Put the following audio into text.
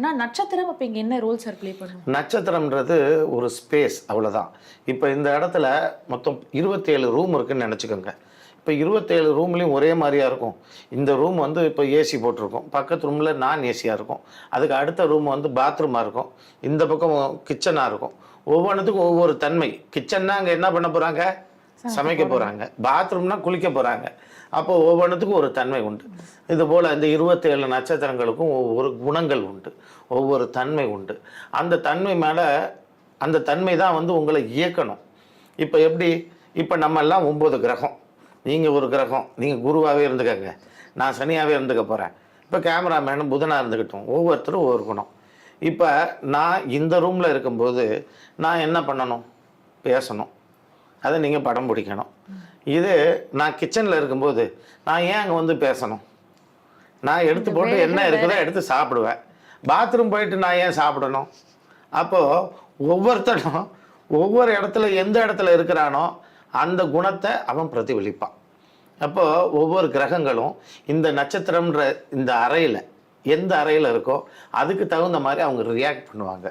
அப்படின்னா நட்சத்திரம் அப்ப இங்க என்ன ரோல் சார் ப்ளே பண்ணும்? நட்சத்திரம்ன்றது ஒரு ஸ்பேஸ், அவ்வளோதான். இப்போ இந்த இடத்துல மொத்தம் 27 ரூம் இருக்குன்னு நினச்சிக்கோங்க. இப்போ 27 ரூம்லேயும் ஒரே மாதிரியாக இருக்கும். இந்த ரூம் வந்து இப்போ ஏசி போட்டிருக்கும், பக்கத்து ரூமில் நான் ஏசியாக இருக்கும், அதுக்கு அடுத்த ரூம் வந்து பாத்ரூமாக இருக்கும், இந்த பக்கம் கிச்சனாக இருக்கும். ஒவ்வொன்றுத்துக்கும் ஒவ்வொரு தன்மை. கிச்சன்னா அங்கே என்ன பண்ண போகிறாங்க? சமைக்க போகிறாங்க. பாத்ரூம்னா குளிக்க போகிறாங்க. அப்போ ஒவ்வொன்றுத்துக்கும் ஒரு தன்மை உண்டு. இதுபோல் இந்த 27 நட்சத்திரங்களுக்கும் ஒவ்வொரு குணங்கள் உண்டு, ஒவ்வொரு தன்மை உண்டு. அந்த தன்மை மேலே அந்த தன்மை தான் வந்து உங்களை இயக்கணும். இப்போ எப்படி? இப்போ நம்ம எல்லாம் 9 கிரகம். நீங்கள் ஒரு கிரகம், நீங்கள் குருவாகவே இருந்துக்கங்க, நான் சனியாகவே இருந்துக்க போகிறேன். இப்போ கேமராமேனும் புதனாக இருந்துக்கிட்டோம். ஒவ்வொருத்தரும் ஒவ்வொரு குணம். இப்போ நான் இந்த ரூமில் இருக்கும்போது நான் என்ன பண்ணணும்? பேசணும். அதை நீங்கள் படம் பிடிக்கணும். இது நான் கிச்சனில் இருக்கும்போது நான் ஏன் அங்கே வந்து பேசணும்? நான் எடுத்து போட்டு என்ன இருக்குதோ எடுத்து சாப்பிடுவேன். பாத்ரூம் போயிட்டு நான் ஏன் சாப்பிடணும்? அப்போது ஒவ்வொருத்தரும் ஒவ்வொரு இடத்துல எந்த இடத்துல இருக்கிறானோ அந்த குணத்தை அவன் பிரதிபலிப்பான். அப்போது ஒவ்வொரு கிரகங்களும் இந்த நட்சத்திரம்ன்ற இந்த அறையில் எந்த அறையில் இருக்கோ அதுக்கு தகுந்த மாதிரி அவங்க ரியாக்ட் பண்ணுவாங்க.